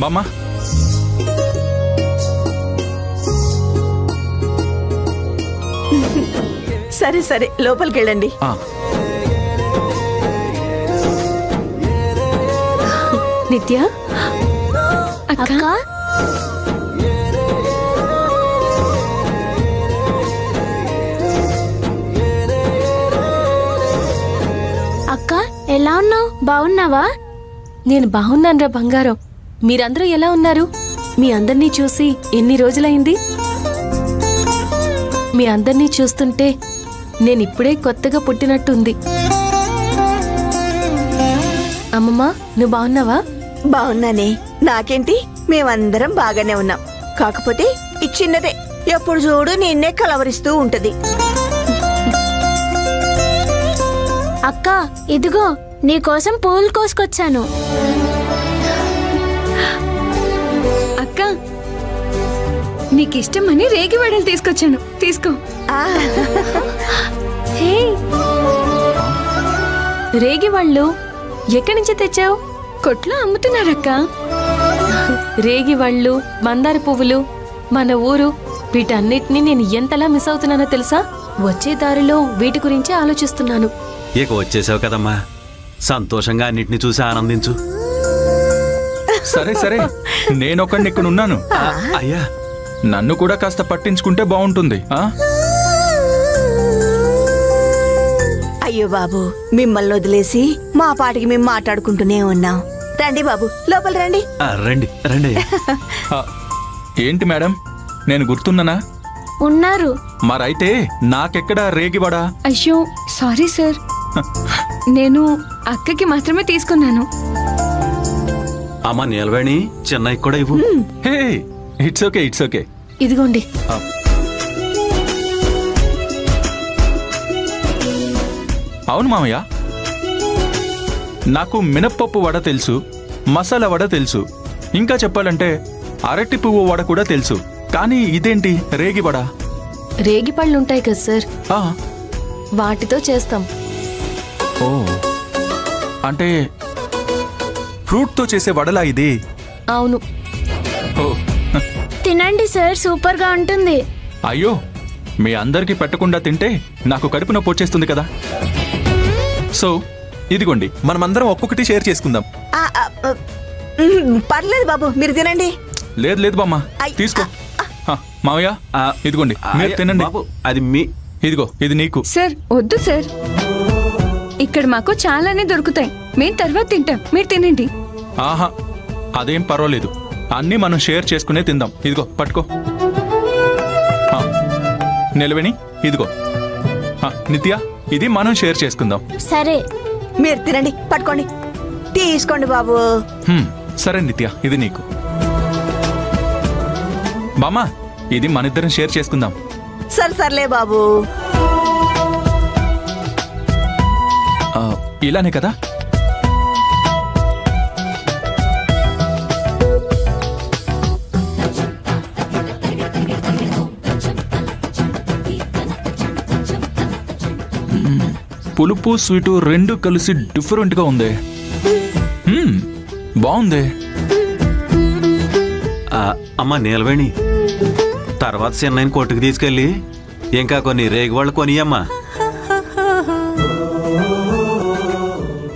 బామ్మా సరే సరే లోపలికి వెళ్ళండి. నిత్య అక్క అక్క ఎలా ఉన్నావు? బాగున్నావా? నేను బాగున్నానురా బంగారం. మీరందరూ ఎలా ఉన్నారు? మీ అందరినీ చూసి ఎన్ని రోజులైంది? మీ అందరినీ చూస్తుంటే నేనిప్పుడే కొత్తగా పుట్టినట్టుంది. అమ్మమ్మ నువ్వు బాగున్నావా? బాగున్నానే. నాకేంటి, మేమందరం బాగానే ఉన్నాం. కాకపోతే ఈ చిన్నదే ఎప్పుడు చూడు నిన్నే కలవరిస్తూ ఉంటది. అక్క ఇదిగో నీకోసం పూలు కోసుకొచ్చాను. అక్క నీకిష్టమని రేగి వడలు తీసుకొచ్చాను, తీసుకో. హే రేగి వాళ్ళు ఎక్కడి నుంచి తెచ్చావు? కొట్లో అమ్ముతున్నారక్క. రేగి వళ్ళు, మందార పువ్వులు, మన ఊరు, వీటన్నిటినీ నేను ఎంతలా మిస్ అవుతున్నానో తెలుసా? వచ్చే దారిలో వీటి గురించి ఆలోచిస్తున్నాను. ఇక వచ్చేసావు కదమ్మా, సంతోషంగా అన్నిటిని చూసి ఆనందించు. సరే సరే, నేనొక్కడిని ఇక్కడ ఉన్నాను. అయ్యా నన్ను కూడా కాస్త పట్టించుకుంటే బాగుంటుంది. అయ్యో బాబు, మిమ్మల్ని వదిలేసి మా పాటికి మేము మాట్లాడుకుంటూనే ఉన్నాం. రండి బాబు, లోపల రండి. రండి రండి. ఏంటి మేడం, నేను గుర్తున్నానా? ఉన్నారు. మరైతే నాకెక్కడా రేగివడా? అయ్యో సారీ సార్, నేను అక్కకి మాత్రమే తీసుకున్నాను. అమ్మా నిలవేణి, చెన్నైకి కూడా ఇవ్వు. Hey it's okay, it's okay. ఇదిగోండి. అవును మామయ్య, నాకు మినప్పప్పు వడ తెలుసు, మసాలా వడ తెలుసు, ఇంకా చెప్పాలంటే అరటి పువ్వు వడ కూడా తెలుసు. కానీ ఇదేంటి రేగి వడ? రేగి పళ్ళుంటాయి కదా సార్, ఆ, వాటితో చేస్తాం. ఓ, అంటే ఫ్రూట్తో చేసే వడలా ఇది? అవును. ఓ, తినండి సార్, సూపర్ గా ఉంటుంది. అయ్యో, మీ అందరికీ పెట్టకుండా తింటే నాకు కడుపు నొప్పి వచ్చేస్తుంది కదా. సో ఇదిగోండి, మనమందరం ఒక్కొక్కటి షేర్ చేసుకుందాం. పర్లేదు బాబు, మీరు తినండి. లేదు లేదు బామ్మ, తీసుకో. మావయ్య ఇదిగోండి, మీరు తినండి. అది మీ, ఇదిగో ఇది నీకు. సార్ వద్దు సార్, ఇక్కడ మాకు చాలానే దొరుకుతాయి, మేము తర్వాత తింటాం, మీరు తినండి. ఆహా, అదేం పర్వాలేదు, అన్నీ మనం షేర్ చేసుకునే తిందాం. ఇదిగో పట్టుకో. నిలవేణి ఇదిగో. నిత్య, ఇది మనం షేర్ చేసుకుందాం. సరే, మీరు తినండి, పట్టుకోండి, తీసుకోండి బాబు. సరే నిత్య, ఇది నీకు. బామ్మ, ఇది మనిద్దరం షేర్ చేసుకుందాం. సరే సర్లే బాబు. ఇలానే కదా? పులుపు స్వీటు రెండు కలిసి డిఫరెంట్ గా ఉంది. బాగుంది. అమ్మా నీలవేణి, తర్వాత చిన్నైన కొట్టుకు తీసుకెళ్ళి ఇంకా కొన్ని రేగివాళ్ళు కొనియమ్మా.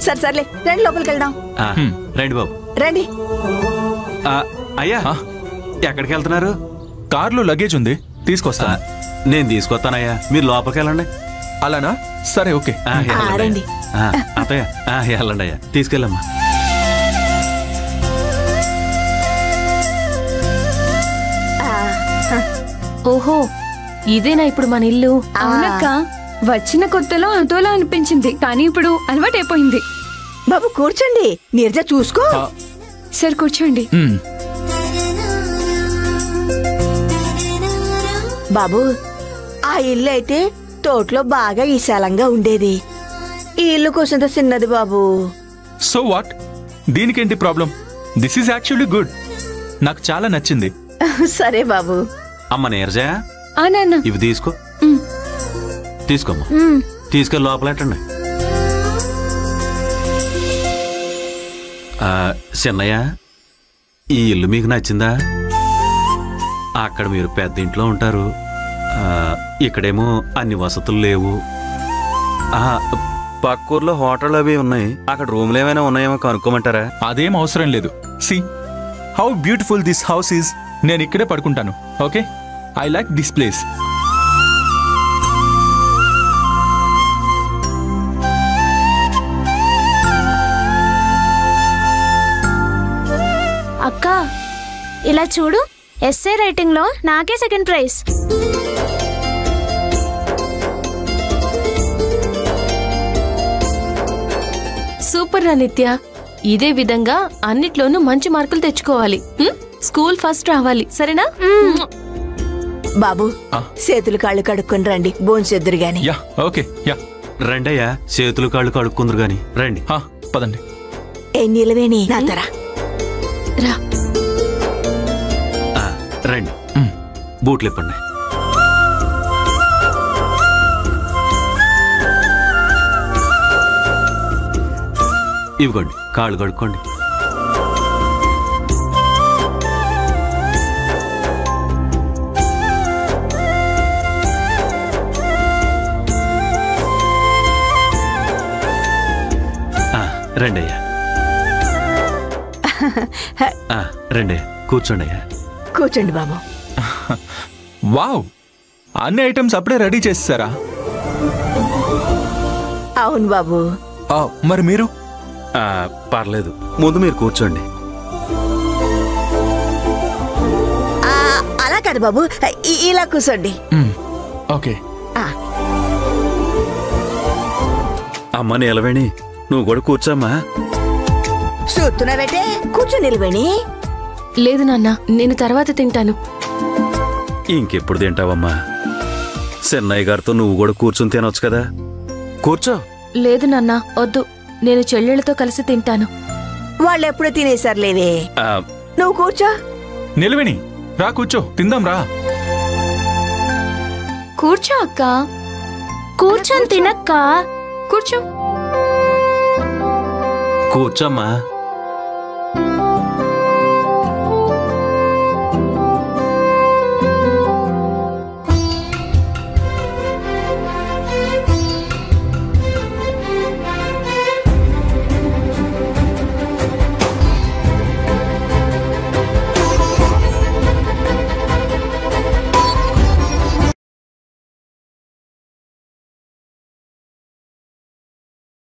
సరే సర్లే, రండి లోపలికి వెళ్దాం. రండి బాబు రండి. అయ్యా ఎక్కడికి వెళ్తున్నారు? కార్లో లగేజ్ ఉంది, తీసుకొస్తా. నేను తీసుకొస్తానయ్యా, మీరు లోపలికి వెళ్ళండి. అలానా? సరే ఓకే. రండి. అత్తయ్య వెళ్ళండి అయ్యా, తీసుకెళ్ళమ్మా. ఓహో, ఇదేనా ఇప్పుడు మన ఇల్లు? అవునక్క, వచ్చిన కొత్తలో అదోలా అనిపించింది, కానీ ఇప్పుడు అలవాటైపోయింది. బాబు కూర్చోండి, నీరజ చూసుకో. సరే కూర్చోండి. బాబు, ఆ ఇల్లు అయితే తోటలో బాగా విశాలంగా ఉండేది. ఈ ఇల్లు కొంచెంత చిన్నది బాబు. సో వాట్, దీనికేంటి problem? This is actually good, నాకు చాలా నచ్చింది. సరే బాబు. అమ్మ నీరజ, నాన్న ఇవి తీసుకో. తీసుకోమ్మా, తీసుకెళ్ళి లోపలెట్టండి. చిన్నయ్య, ఈ ఇల్లు మీకు నచ్చిందా? అక్కడ మీరు పెద్ద ఇంట్లో ఉంటారు, ఇక్కడేమో అన్ని వసతులు లేవు. పక్కూర్లో హోటల్ అవి ఉన్నాయి, అక్కడ రూమ్లు ఏమైనా ఉన్నాయేమో కనుక్కోమంటారా? అదేం అవసరం లేదు. See how beautiful this house is. నేను ఇక్కడే పడుకుంటాను. Okay, I like this place. అక్క ఇలా చూడు, ఎస్ఏ రైటింగ్ లో నాకే సెకండ్ ప్రైజ్. సూపర్ రా నిత్య. ఇదే విధంగా అన్నిట్లోనూ మంచి మార్కులు తెచ్చుకోవాలి. స్కూల్ ఫస్ట్ రావాలి, సరేనా? బాబు, చేతులు కాళ్ళు కడుక్కొని రండి, భోంచెద్దురు గాని. యా ఓకే, యా రండయ్యా, చేతులు కాళ్ళు కడుక్కుందరు గాని రండి. పదండి. ఏ నిలవేణి నా తర రా. రండి, బూట్లు ఇప్పండి. ఇవ్వండి, కాళ్ళు కడుక్కోండి. రండి అయ్యా, రండి, కూర్చోండి అయ్యా. కూర్చోండి బాబు. వావ్, అన్ని ఐటమ్స్ అప్పుడే రెడీ చేస్తారా? అవును బాబు. మరి మీరు? పర్లేదు, ముందు మీరు కూర్చోండి. అలా కాదు బాబు, ఇలా కూర్చోండి. ఓకే. అమ్మ నిలవేణి, నువ్వు కూడా కూర్చోమ్మా. చూస్తున్నావేటే, కూర్చో నిలవేణి. లేదు నాన్న, నేను తర్వాత తింటాను. ఇంకెప్పుడు తింటావమ్మా? చెన్నయ్య గారితో నువ్వు కూడా కూర్చుని తినొచ్చు కదా, కూర్చో. లేదు నాన్న, వద్దు, నేను చెల్లెళ్ళతో కలిసి తింటాను. వాళ్ళు ఎప్పుడూ తినేసారులేవే, నువ్వు కూర్చో. నిలవేణి రా, కూర్చో, తిందాం రా. కూర్చో అక్క. కూర్చొని తినక్క. కూర్చో. కూర్చోమ్మా.